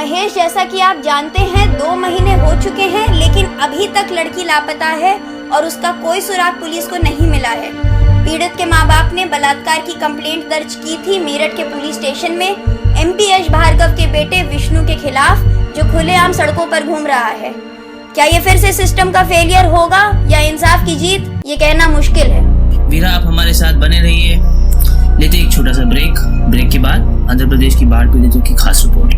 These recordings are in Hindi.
महेश, जैसा कि आप जानते हैं 2 महीने हो चुके हैं लेकिन अभी तक लड़की लापता है और उसका कोई सुराग पुलिस को नहीं मिला है। पीड़ित के माँ बाप ने बलात्कार की कंप्लेंट दर्ज की थी मेरठ के पुलिस स्टेशन में एमपी यश भार्गव के बेटे विष्णु के खिलाफ, जो खुलेआम सड़कों पर घूम रहा है। क्या ये फिर से सिस्टम का फेलियर होगा या इंसाफ की जीत, ये कहना मुश्किल है। वीरा, आप हमारे साथ बने रहिए। लेते एक छोटा सा ब्रेक के बाद आंध्र प्रदेश की बाढ़ पीड़ितों की खास रिपोर्ट।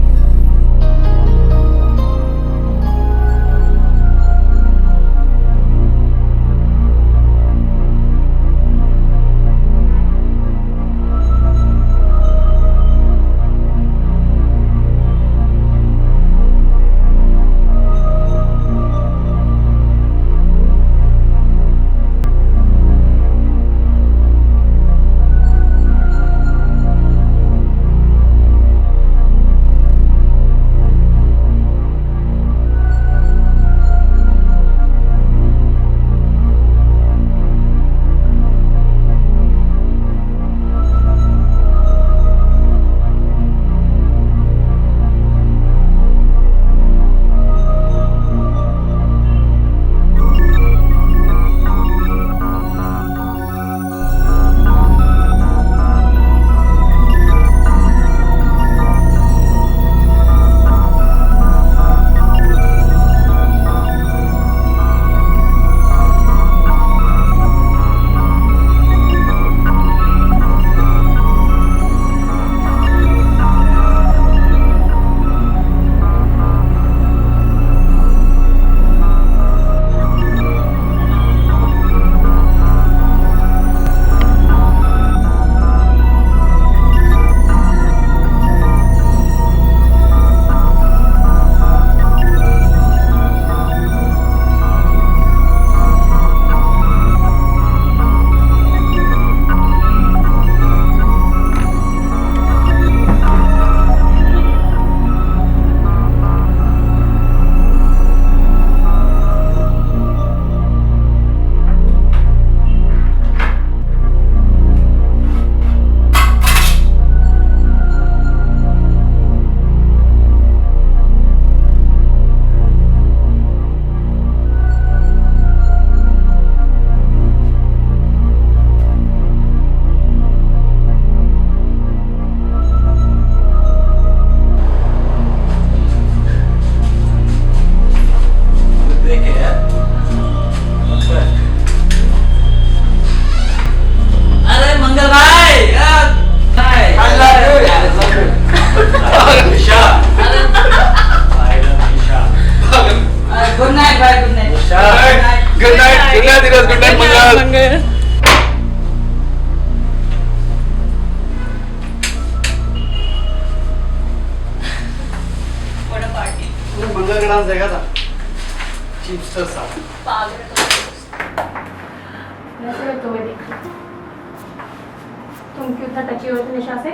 तुम क्यों इतना टची हो निशा से?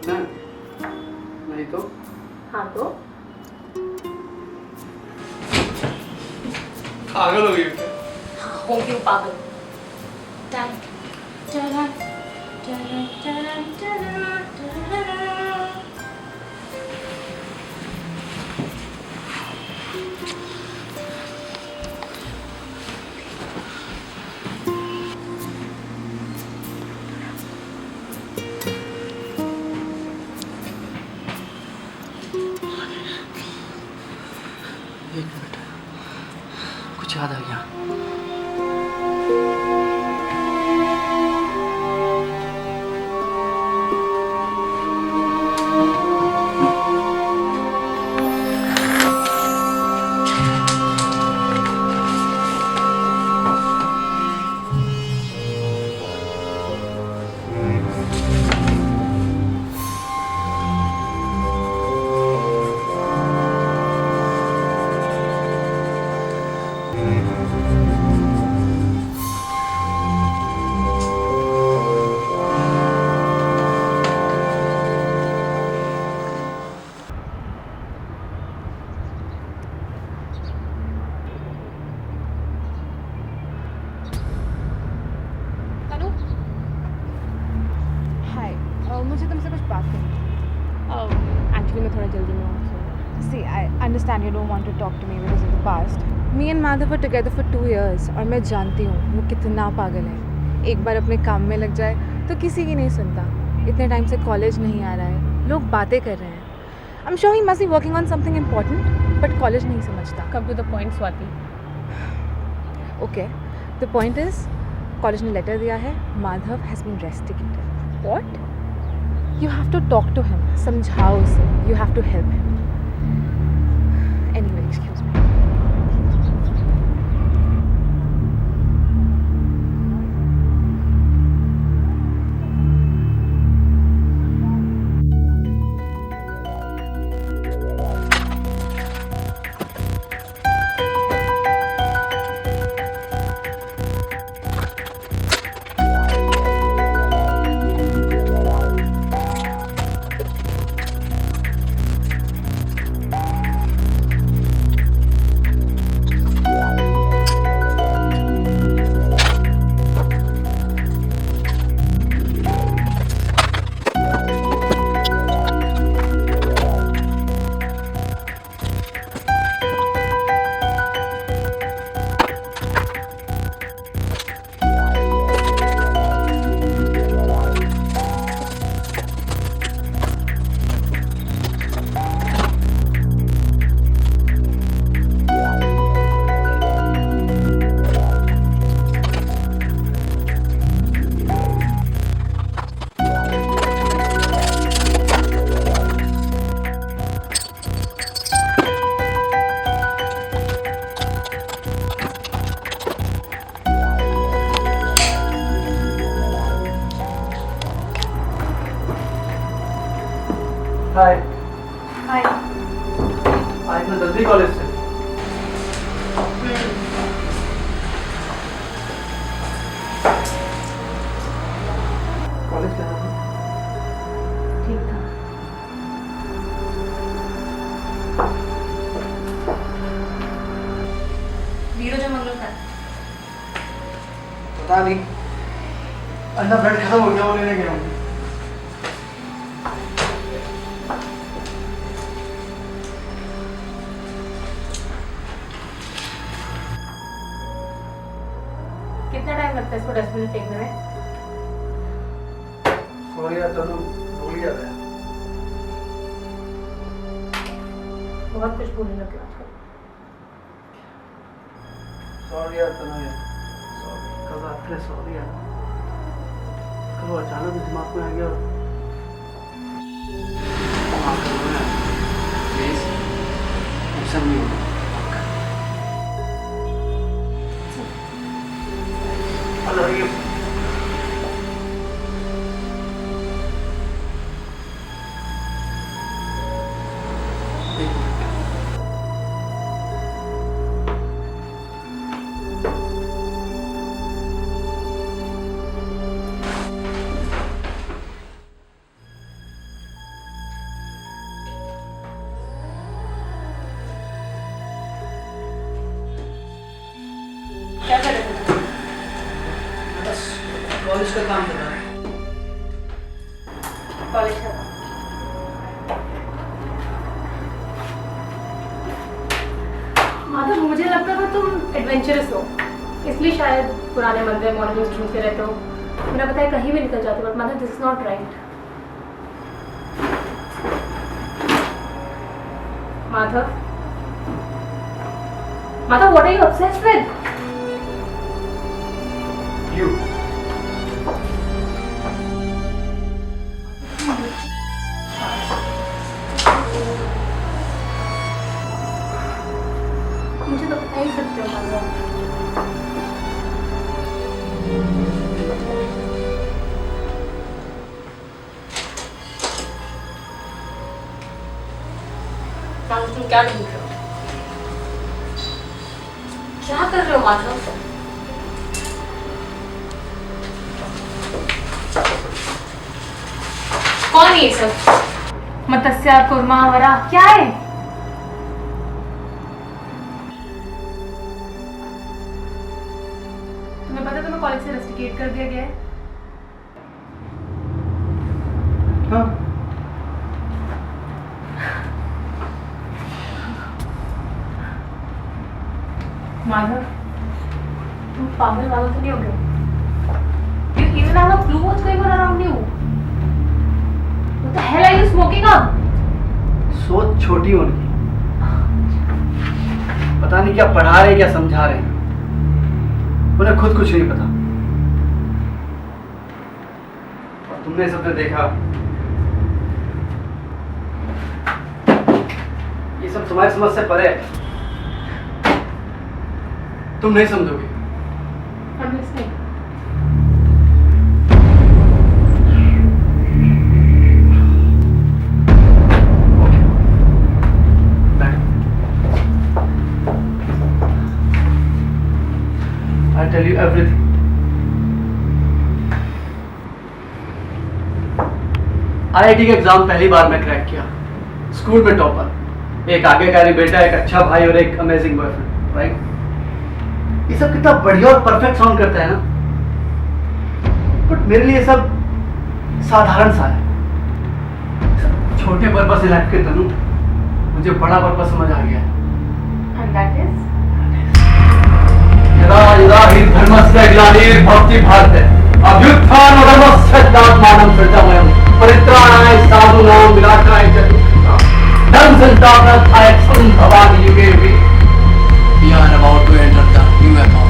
नहीं तो? हाँ तो? पागल हो गई हाँ, हो क्यों पागल? एक मिनट, कुछ याद आ गया। मुझे तुमसे कुछ बात करनी है। एक्चुअली मैं थोड़ा जल्दी में हूँ। See, I understand you don't want to talk to me because of the past. Me and Madhav were together for 2 years और मैं जानती हूँ वो कितना पागल है. एक बार अपने काम में लग जाए तो किसी की नहीं सुनता. इतने टाइम से कॉलेज नहीं आ रहा है. लोग बातें कर रहे हैं. I'm sure he must be working on something important, but college नहीं समझता. Come to the point, Swati. Okay, the point is, college ने लेटर दिया है. Madhav has been rusticated. What? You have to talk to him. समझाओ उसे. You have to help him. Anyway, excuse me. Hi Hi. आज मैं जल्दी कॉलेज से. कॉलेज क्या था? ठीक था. वीरो जो मंगल था. पता नहीं. अंडा ब्रेड खत्म हो गया, वो लेने गया हूँ. कितना टाइम लगता है इसको डस्टबिन में फेंकने में? सॉरी यार, तनु भूल गया था. बहुत कुछ भूलने लगे आजकल. सॉरी यार तनु यार. सॉरी. कल रात के सॉरी यार. कल वो अचानक दिमाग में आ गया. माफ करो यार. प्लीज. ऐसा नहीं होगा. I love you. क्या कर रहे थे? बस कॉलेज का काम कर रहा है. कॉलेज का. माधव, मुझे लगता था तुम एडवेंचरस हो, इसलिए शायद पुराने मंदिर मॉन्यूमेंट्स ढूंढते रहते हो. मेरा पता है कहीं भी निकल जाते हो, but Madhav, this is not right. Madhav, Madhav, what are you obsessed with? You. मुझे तो बता ही सकते हो माधव. तुम क्या ढूंढ रहे हो? क्या कर रहे हो माधव? कौन है ये सब? मत्स्या, कुर्मा, वरा, क्या है? तुम्हें पता है तुम्हें कॉलेज से रस्टिकेट कर दिया गया है? हाँ. माधव, तुम पागल वागल तो नहीं हो गए? You even have a clue what's going on around you? What the hell are you smoking up? सोच छोटी उनकी, पता नहीं क्या पढ़ा रहे क्या समझा रहे, उन्हें खुद कुछ नहीं पता। और तुमने सबने देखा, ये सब तुम्हारी समझ से परे है, तुम नहीं समझोगे। I'm listening. I'll tell you everything. IIT का एग्जाम पहली बार मैं क्रैक किया, स्कूल में टॉपर, एक आज्ञाकारी बेटा, एक अच्छा भाई और एक अमेजिंग बॉयफ्रेंड, राइट? ये सब कितना बढ़िया और परफेक्ट साउंड करता है ना, बट मेरे लिए सब साधारण सा है। छोटे पर्पस से लाइफ के तनु मुझे बड़ा पर्पस समझ आ गया है। And that is? यदा यदा हि धर्मस्य ग्लानिर्भवति भारते अभ्युत्थानधर्मस्य तदात्मानं सृजामयं परित्राणाय साधूनां विनाशाय च दुष्कृतां धर्म संस्थापनार्थाय संभवामि युगे युगे। We are about to enter the new epoch.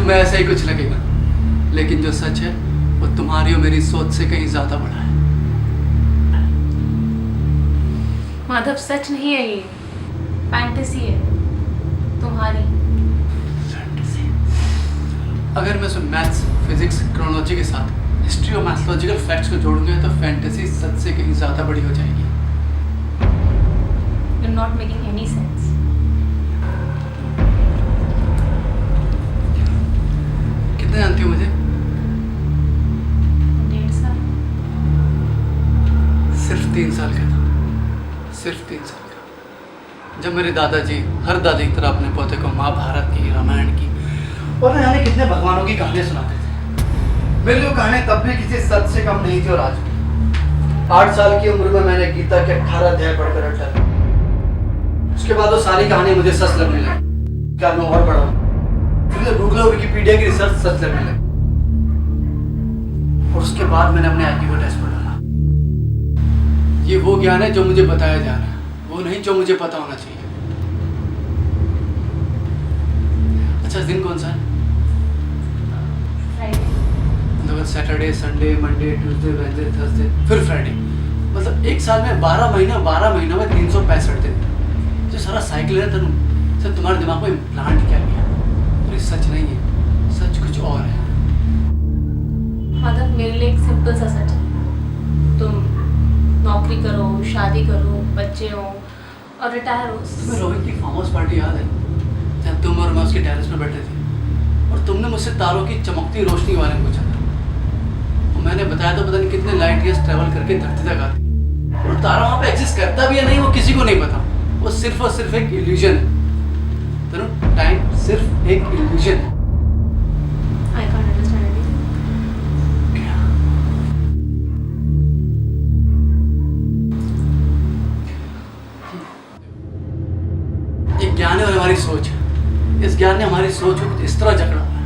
तुम्हें ऐसा ही कुछ लगेगा, लेकिन जो सच है वो तुम्हारी और मेरी सोच से कहीं ज्यादा बड़ा है। माधव, सच नहीं है ये, फैंटेसी है तुम्हारी। फैंटेसी? अगर मैं उसमें मैथ्स, फिजिक्स, क्रोनोलॉजी के साथ हिस्ट्री और मैथोलॉजिकल फैक्ट्स को जोड़ूंगा तो फैंटेसी सच से कहीं ज्यादा बड़ी हो जाएगी। You're not making any sense. कितने जानती हो मुझे? 1.5 साल। सिर्फ 3 साल का था, सिर्फ 3 साल का। जब मेरे दादाजी हर दादी की तरह अपने पोते को महाभारत की, रामायण की और न जाने कितने भगवानों की कहानियां सुनाते थे। मेरे लिए कहानी तब भी किसी सच से कम नहीं थी और आज 8 साल की उम्र में मैंने गीता के 18 अध्याय पढ़कर हटा। उसके बाद वो सारी कहानी मुझे सच लगने लगी। क्या मैं और पढ़ा? फिर गूगल और विकिपीडिया की रिसर्च सच लगने लगी। और उसके बाद मैंने अपने IQ को टेस्ट पर डाला। ये वो ज्ञान है जो मुझे बताया जा रहा है, वो नहीं जो मुझे पता होना चाहिए। अच्छा, दिन कौन सा है? मतलब Saturday, Sunday, Monday, Tuesday, Wednesday, Thursday, फिर फ्राइडे। मतलब एक साल में 12 महीनों में 365 दिन। जो सारा साइकिल है तनु, सब तुम्हारे दिमाग में इम्प्लांट किया गया। और ये सच नहीं है, सच कुछ और है। माधव, मेरे लिए एक सिंपल सा सच है, तुम नौकरी करो, शादी करो, बच्चे हो और रिटायर हो। तुम्हें रोहित की फार्म हाउस पार्टी याद है, जब तुम और मैं उसके टेरेस पर बैठे थे और तुमने मुझसे तारों की चमकती रोशनी के बारे में पूछा था। और मैंने बताया तो पता नहीं कितने लाइट ईयर्स ट्रेवल करके धरती तक आती। और तारा वहाँ पे एग्जिस्ट करता भी है नहीं, वो किसी को नहीं पता। वो सिर्फ और सिर्फ एक इल्यूजन है। तो टाइम सिर्फ एक इल्यूजन है। I can't understand anything. ये ज्ञान है और हमारी सोच है। इस ज्ञान ने हमारी सोच को इस तरह जकड़ा हुआ है।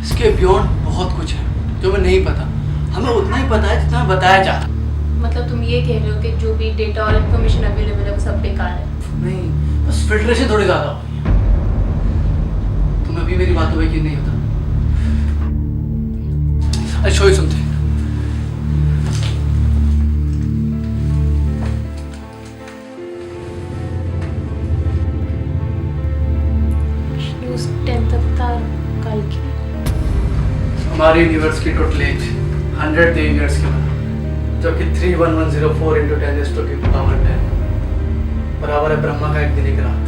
इसके बियॉन्ड बहुत कुछ है जो हमें नहीं पता। हमें उतना ही पता है जितना बताया जा रहा है। मतलब तुम ये कह रहे हो कि जो भी डेटा और इन्फॉर्मेशन अवेलेबल है वो सब बेकार है? नहीं, बस फिल्ट्रेशन थोड़ी ज्यादा हो गई है। तुम्हें अभी मेरी बात हो कि नहीं होता? I'll show you something. News 10th अवतार कल की। हमारी यूनिवर्स की टोटल एज 100 ईयर्स के बाद, जो कि 31104 × 10⁻⁴ बराबर है ब्रह्मा का एक दिन एक रात।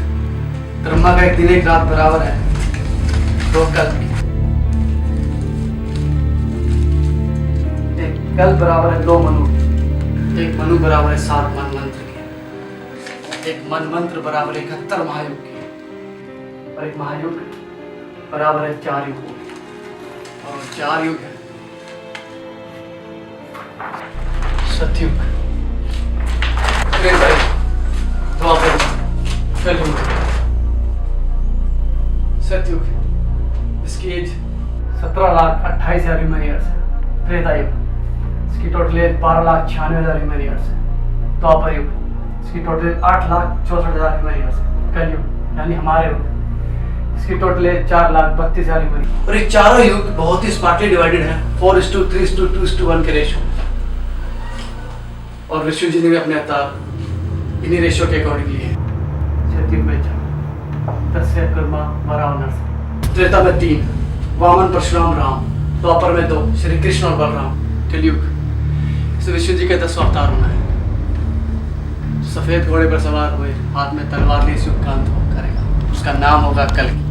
ब्रह्मा का एक दिन एक रात बराबर है, तो कल बराबर है 2 मनु, एक मनु बराबर है 7 मन मंत्र के, एक मन मंत्र बराबर 71 महायुग के, और एक महायुग बराबर है 4 युग, और 4 युग है सतयुग, त्रेता युग, द्वापर, कलयुग। सतयुग, इसकी एज 17,28,000 ह्यूमन ईयर्स है। त्रेता युग, इसकी टोटल एज 12,96,000 ह्यूमन ईयर्स है। द्वापर युग, इसकी टोटल एज 8,64,000 ह्यूमन ईयर्स है। कलयुग यानी हमारे युग, इसकी टोटल एज 4,32,000 ह्यूमन ईयर्स। और ये चारों युग बहुत ही स्मार्टली डिवाइडेड है, 4:3:2:1 के रेशियो। और विष्णु जी ने भी अपने अवतार इन्हीं रेशियो के अकॉर्डिंग लिए हैं। सतयुग में 4, तस्य कर्मा वराह, त्रेता में 3, वामन परशुराम राम, द्वापर में 2, श्री कृष्ण और बलराम। कलयुग, इसे विष्णु जी के 10 अवतार होना है। सफेद घोड़े पर सवार हुए, हाथ में तलवार लिए इस युग का अंत करेगा, उसका नाम होगा कल्कि।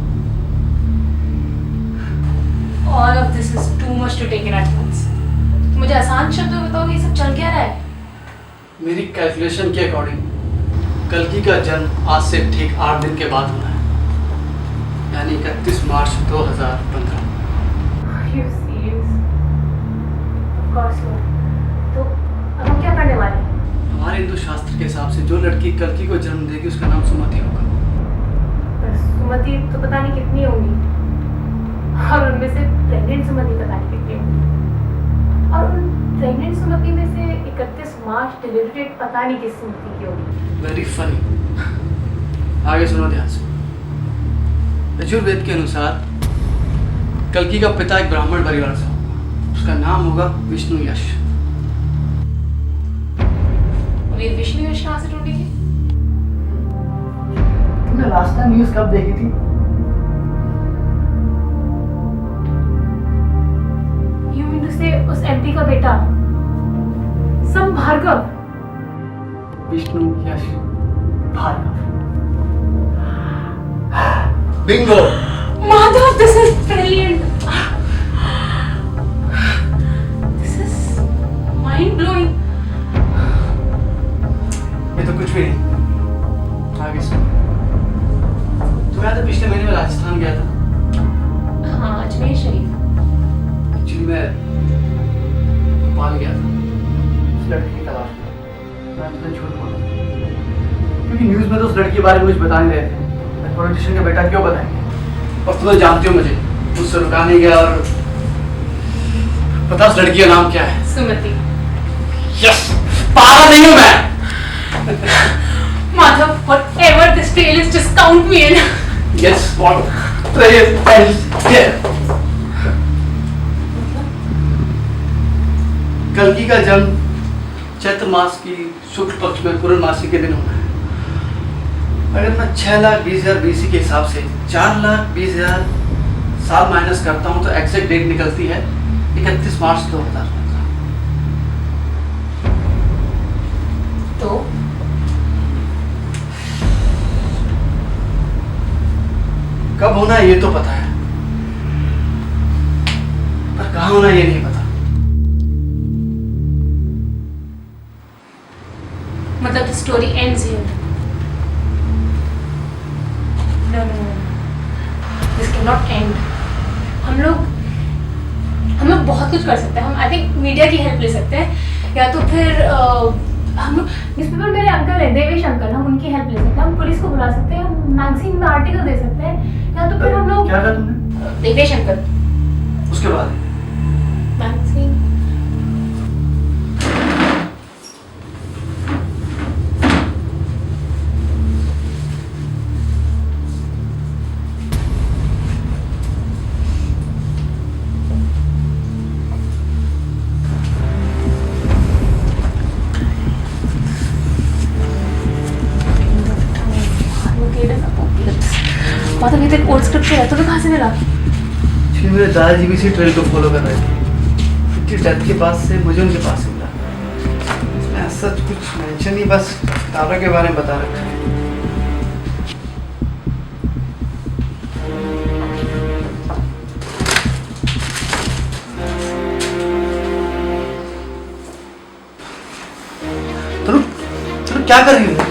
All of this is too much to take in at once. मुझे आसान शब्दों में बताओगे ये सब चल क्या रहा है? मेरी कैलकुलेशन के अकॉर्डिंग कल्कि का जन्म आज से ठीक 8 दिन के बाद होना है, यानी 31 मार्च 2015। Are you serious? Of course not. तो अब हम क्या करने वाले हैं? हमारे हिंदू शास्त्र के हिसाब से जो लड़की कल्कि को जन्म देगी उसका नाम सुमति होगा। पर सुमति तो पता नहीं कितनी होंगी, और उनमें से प्रेग्नेंट सुमति पता नहीं कितनी होंगी, और उन प्रेग्नेंट सुमति में से 31 मार्च डिलीवरी डेट पता नहीं किस सुमति की होगी। Very funny. आगे सुनो ध्यान से। यजुर्वेद के अनुसार कल्कि का पिता एक ब्राह्मण परिवार से होगा, उसका नाम होगा विष्णु यश। और ये विष्णु यश कहाँ से ढूंढेगी? तुमने लास्ट टाइम न्यूज़ कब देखी थी? You mean to say उस एमपी का बेटा Bhargav? Vishnu Yash Bhargav. Bingo. Madhav, this is brilliant. This is mind blowing. ये तो कुछ भी नहीं। आगे सुनो। तुम याद है पिछले महीने में राजस्थान गया था? हाँ, अजमेर शरीफ। एक्चुअली मैं भोपाल गया था उस लड़की की तलाश में। मैं तुझे झूठ बोला क्योंकि न्यूज़ में तो उस लड़की के बारे में कुछ बता नहीं रहे थे। पॉलिटिशियन का बेटा क्यों बताएंगे? और तुम तो जानती हो मुझे, मुझसे रुका नहीं गया। और पता उस लड़की का नाम क्या है? सुमति। यस, पागल नहीं हूँ मैं। Madhav, whatever this tale is, just count me in. Yes, what trail ends here. कल्कि का जन्म चैत्र मास की शुक्ल पक्ष में पूर्णमासी के दिन होना है। अगर मैं 6,20,000 BC के हिसाब से 4,20,000 साल माइनस करता हूँ तो एग्जैक्ट डेट निकलती है 31 मार्च 2015। तो कब होना है ये तो पता है, पर कहाँ होना ये नहीं पता। मतलब the story ends here. No, no, no. This cannot end. हम लोग बहुत कुछ कर सकते हैं। हम आई थिंक मीडिया की हेल्प ले सकते हैं, या तो फिर हम लोग न्यूज़पेपर, मेरे अंकल हैं देवेश अंकल, हम उनकी हेल्प ले सकते हैं। हम पुलिस को बुला सकते हैं, हम मैगजीन में आर्टिकल दे सकते हैं, या तो फिर हम लोग क्या कहा तुमने? देवेश अंकल। उसके बाद मैगजीन। मतलब ये तो एक ओल्ड स्क्रिप्चर है, तुम्हें कहाँ से मिला? मेरे दादाजी भी इसी ट्रेल को फॉलो कर रहे थे। उनकी डेथ के बाद से मुझे उनके पास मिला। इसमें सच कुछ मेंशन ही, बस किताबों के बारे में बता रखा है। क्या कर रही हो?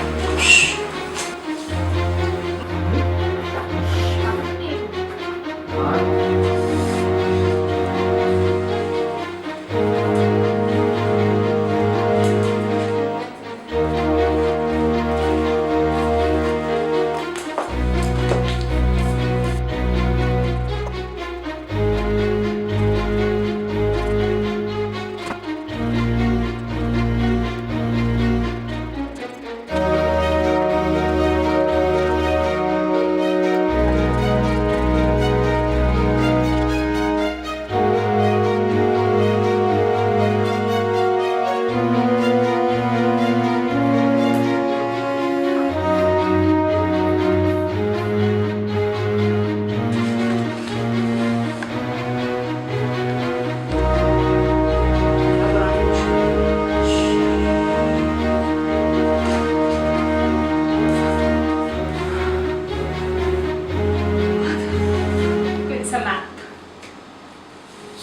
It's a map.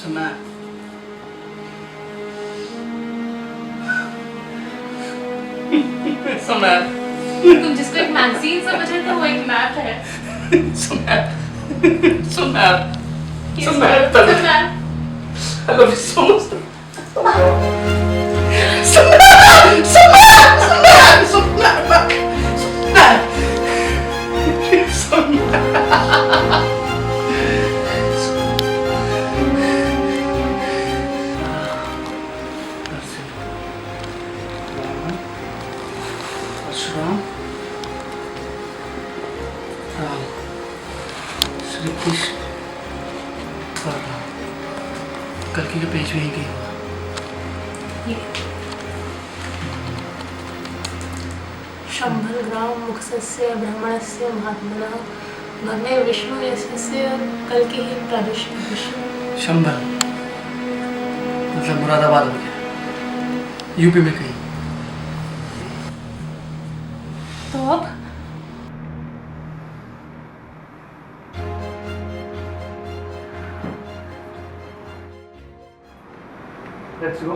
समय समय तुम जिसको एक मैगजीन समझ रहे थे वो एक मैप है। समय समय Yes, समय it's a map. I love you so much. Shri Krishna कल के पेज में ही गई शंभर ग्राम मुखसस्य ब्राह्मणस्य महात्मनः भग्ने विष्णु यशस्य कल के ही प्रादेशिक विष्णु। शंभर मतलब मुरादाबाद हो गया, यूपी में कहीं। तो अब Let's go.